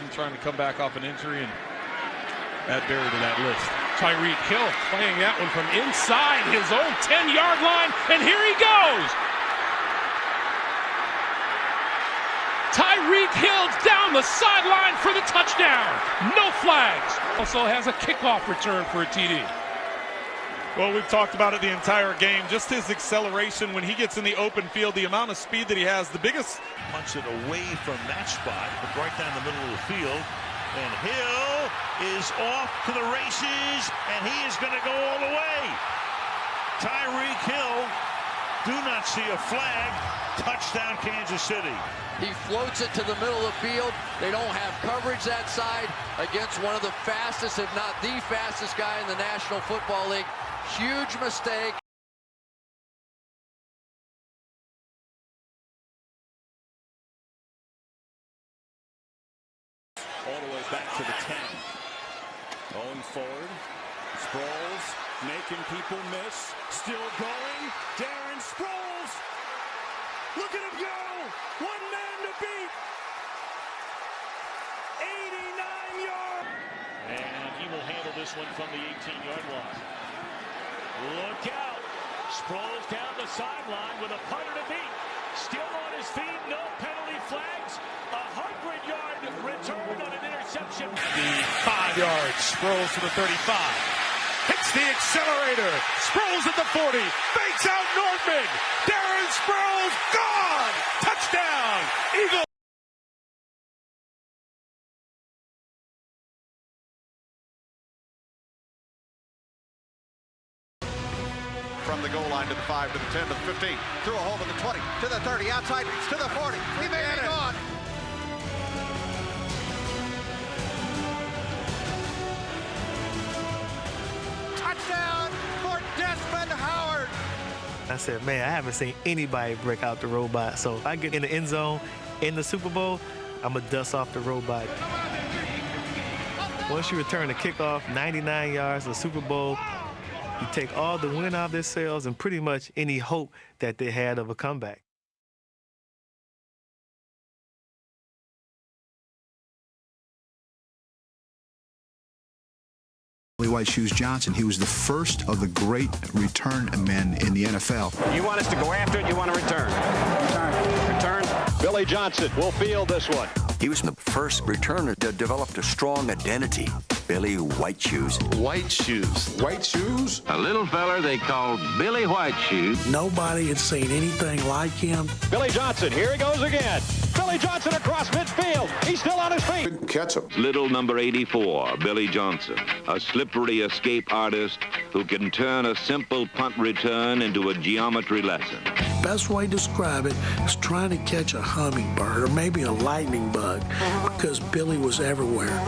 Desmond trying to come back off an injury, and add Barry to that list. Tyreek Hill playing that one from inside his own 10-yard line, and here he goes. Tyreek Hill down the sideline for the touchdown. No flags. Also has a kickoff return for a TD. Well, we've talked about it the entire game. Just his acceleration when he gets in the open field, the amount of speed that he has, the biggest. Punts it away from that spot, but right down the middle of the field. And Hill is off to the races, and he is going to go all the way. Tyreek Hill, do not see a flag. Touchdown, Kansas City. He floats it to the middle of the field. They don't have coverage that side against one of the fastest, if not the fastest guy in the National Football League. Huge mistake. All the way back to the 10. Going forward. Sproles making people miss. Still going. Darren Sproles. Look at him go. One man to beat. 89 yards. And he will handle this one from the 18-yard line. Look out. Sproles down the sideline with a punter to beat. Still on his feet. No penalty flags. 100-yard return on an interception. The 5 yards. Sproles to the 35. Hits the accelerator. Sproles at the 40. Fakes out Northman. Darren Sproles gone. Touchdown. Eagles. From the goal line to the 5, to the 10, to the 15, through a hole to the 20, to the 30, outside, to the 40. He may be gone. Touchdown for Desmond Howard. I said, man, I haven't seen anybody break out the robot. So if I get in the end zone in the Super Bowl, I'm going to dust off the robot. Once you return the kickoff, 99 yards, the Super Bowl, you take all the wind out of their sails and pretty much any hope that they had of a comeback. White Shoes Johnson, he was the first of the great return men in the NFL. You want us to go after it, you want to return? Return. Billy Johnson will field this one. He was the first returner that developed a strong identity. Billy White Shoes. White Shoes. White Shoes? A little feller they called Billy White Shoes. Nobody had seen anything like him. Billy Johnson, here he goes again. Billy Johnson across midfield. He's still on his feet. Couldn't catch him. Little number 84, Billy Johnson. A slippery escape artist who can turn a simple punt return into a geometry lesson. Best way to describe it is trying to catch a hummingbird or maybe a lightning bug, because Billy was everywhere.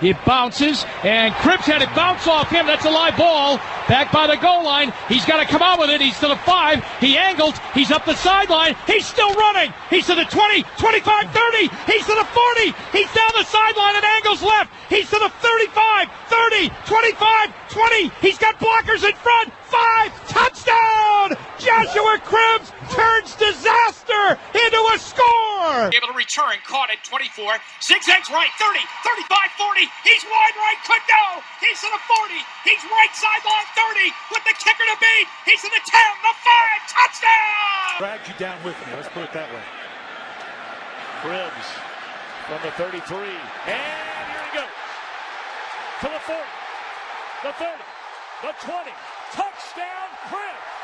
It bounces, and Cripps had it bounce off him. That's a live ball. Back by the goal line. He's got to come out with it. He's to the 5. He angled. He's up the sideline. He's still running. He's to the 20, 25, 30. He's to the 40. He's down the sideline and angles left. He's to the 35, 30, 25, 20. He's got blockers in front. 5. Touchdown! Joshua Cripps turns disaster into a score! Able to return, caught at 24, zigzags right, 30, 35, 40, he's wide right, could go, he's to the 40, he's right sideline 30, with the kicker to beat, he's to the 10, the 5, touchdown! Dragged you down with me, let's put it that way. Cribs from the 33, and here he goes, to the 40, the 30, the 20, touchdown Cribs!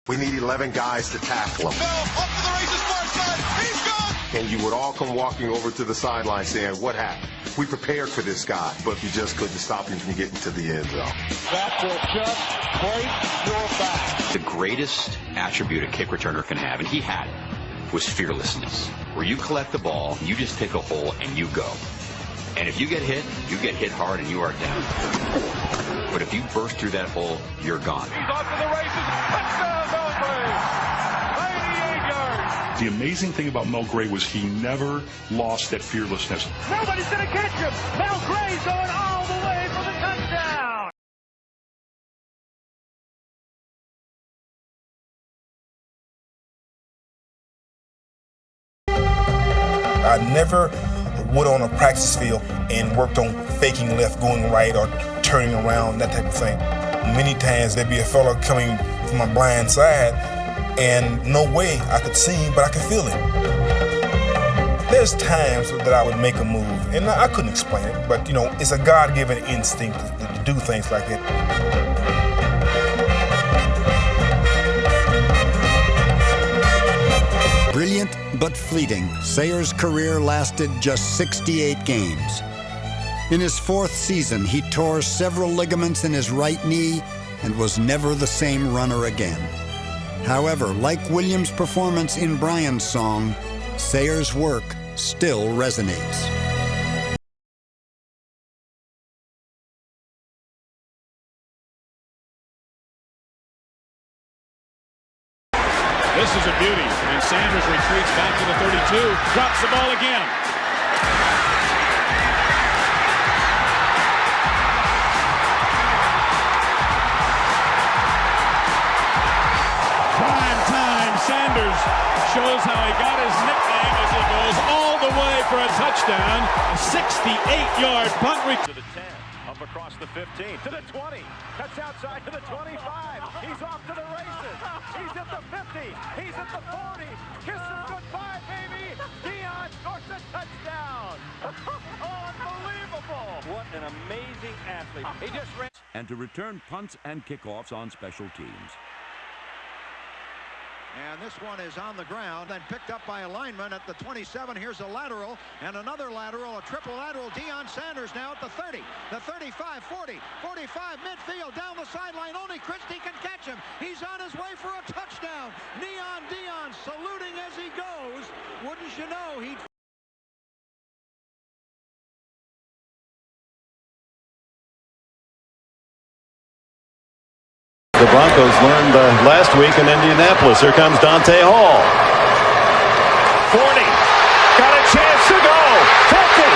We need 11 guys to tackle him. No, up to the races, far side. He's gone. And you would all come walking over to the sideline saying, what happened? We prepared for this guy, but you just couldn't stop him from getting to the end zone. That will just break your back. The greatest attribute a kick returner can have, and he had it, was fearlessness. Where you collect the ball, you just pick a hole, and you go. And if you get hit hard, and you are down. But if you burst through that hole, you're gone. He's off to the races. Touchdown, Belgrade. 98 yards. The amazing thing about Mel Gray was he never lost that fearlessness. Nobody's going to catch him. Mel Gray's going all the way for the touchdown. I never went on a practice field and worked on faking left, going right, or turning around, that type of thing. Many times there'd be a fella coming from my blind side, and no way I could see him, but I could feel him. There's times that I would make a move, and I couldn't explain it, but you know, it's a God-given instinct to do things like that. Brilliant but fleeting, Sayers' career lasted just 68 games. In his fourth season, he tore several ligaments in his right knee and was never the same runner again. However, like Williams' performance in Brian's song, Sayers' work still resonates. This is a beauty, and Sanders retreats back to the 32, drops the ball again. Prime time, Sanders shows how he got his nickname as he goes all the way for a touchdown. A 68-yard punt return. To the 10, up across the 15, to the 20, cuts outside to the 25. He's off to the races. He's at the 50. He's at the 40. Kiss him goodbye, baby. Deion scores a touchdown. Unbelievable. What an amazing athlete. He just ran. And to return punts and kickoffs on special teams. And this one is on the ground and picked up by a lineman at the 27. Here's a lateral and another lateral, a triple lateral. Deion Sanders now at the 30, the 35, 40, 45, midfield, down the sideline. Only Christie can catch him. He's on his way for a touchdown. Deion saluting as he goes. Wouldn't you know, he'd... The Broncos learned last week in Indianapolis. Here comes Dante Hall. 40. Got a chance to go. 50.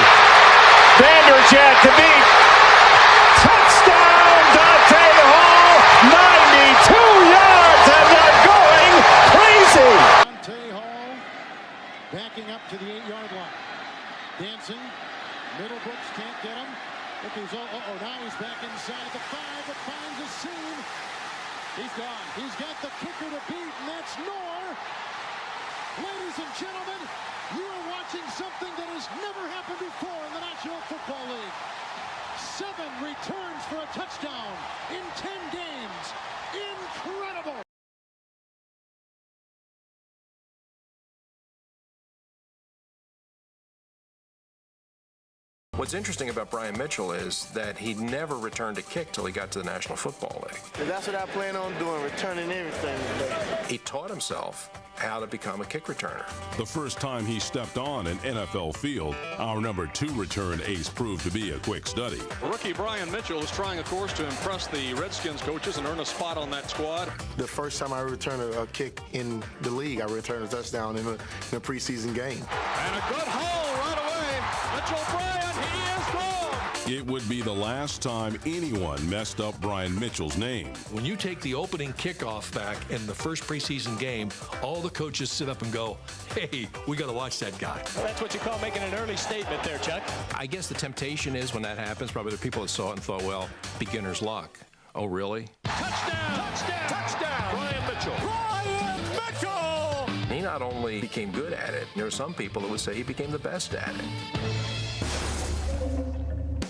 Vanderjagt to beat. Touchdown, Dante Hall. 92 yards and they're going crazy. Dante Hall backing up to the 8-yard line. Dancing. Middlebrooks can't get him. Now he's back inside the 5, but finds a seam. He's gone. He's got the kicker to beat, and that's Noor. Ladies and gentlemen, you are watching something that has never happened before in the National Football League. 7 returns for a touchdown in 10 games. Incredible. What's interesting about Brian Mitchell is that he never returned a kick till he got to the National Football League. And that's what I plan on doing, returning everything today. He taught himself how to become a kick returner. The first time he stepped on an NFL field, our number 2 return ace proved to be a quick study. Rookie Brian Mitchell is trying, of course, to impress the Redskins coaches and earn a spot on that squad. The first time I returned a kick in the league, I returned a touchdown in a preseason game. And a good hole right away. Mitchell Bryant, he is gone. It would be the last time anyone messed up Brian Mitchell's name. When you take the opening kickoff back in the first preseason game, all the coaches sit up and go, hey, we got to watch that guy. Well, that's what you call making an early statement there, Chuck. I guess the temptation is when that happens, probably the people that saw it and thought, well, beginner's luck. Oh, really? Touchdown! Touchdown! Touchdown! Brian Mitchell! Brian Mitchell! He not only became good at it, there are some people that would say he became the best at it.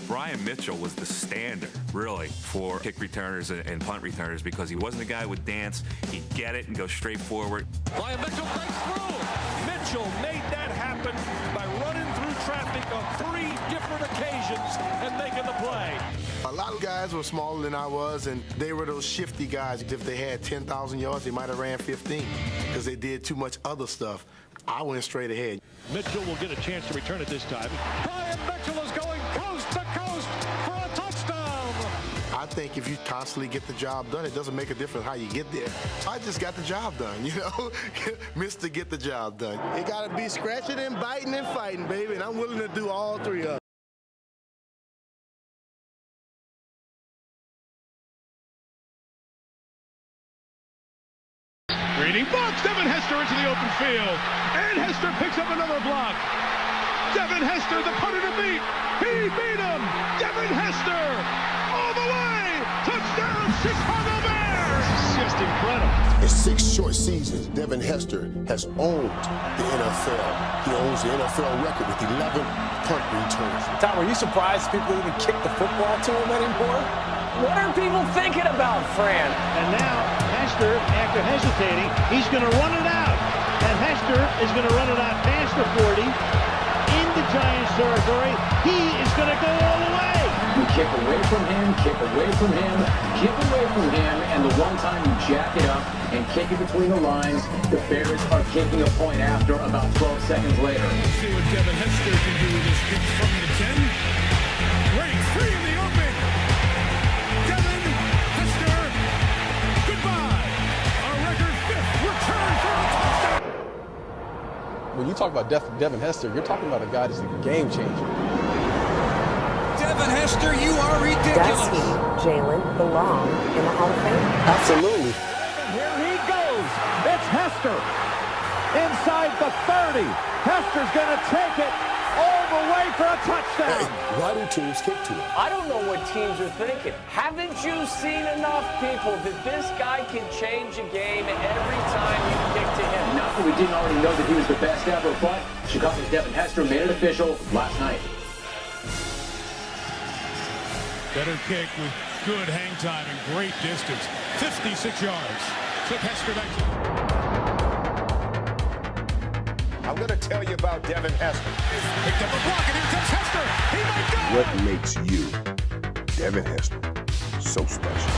Brian Mitchell was the standard, really, for kick returners and punt returners because he wasn't a guy who would dance. He'd get it and go straight forward. Brian Mitchell breaks through. Mitchell made that happen by running through traffic on 3 different occasions and making the play. A lot of guys were smaller than I was, and they were those shifty guys. If they had 10,000 yards, they might have ran 15 because they did too much other stuff. I went straight ahead. Mitchell will get a chance to return it this time. Brian Mitchell is going coast to coast for a touchdown. I think if you constantly get the job done, it doesn't make a difference how you get there. I just got the job done, you know? Mr. Get the job done. It got to be scratching and biting and fighting, baby, and I'm willing to do all three of them. Reading box, Devin Hester into the open field, and Hester picks up another block. Devin Hester, the punter to beat. He beat him. Devin Hester, all the way. Touchdown, Chicago Bears. It's just incredible. In 6 short seasons, Devin Hester has owned the NFL. He owns the NFL record with 11 punt returns. Tom, were you surprised people even kicked the football to him anymore? What are people thinking about, Fran? And now Hester, after hesitating, he's going to run it out. And Hester is going to run it out past the 40 into Giants territory. He is going to go all the way. You kick away from him, kick away from him, kick away from him, and the one time you jack it up and kick it between the lines, the Bears are kicking a point after about 12 seconds later. Let's see what Devin Hester can do with this kick from the 10. Great, free in the open. Devin Hester, goodbye. Our record 5th return for a touchdown. When you talk about Devin Hester, you're talking about a guy that's a game changer. Devin Hester, you are ridiculous. Does he, Jalen, belong in the Hall of Fame? Absolutely. Here he goes. It's Hester inside the 30. Hester's going to take it all the way for a touchdown. Hey, why do teams kick to him? I don't know what teams are thinking. Haven't you seen enough people that this guy can change a game every time you kick to him? Not that we didn't already know that he was the best ever, but Chicago's Devin Hester made it official last night. Better kick with good hang time and great distance. 56 yards. Took Hester back. I'm going to tell you about Devin Hester. Picked up a block, and here comes Hester. He might go. What makes you, Devin Hester, so special?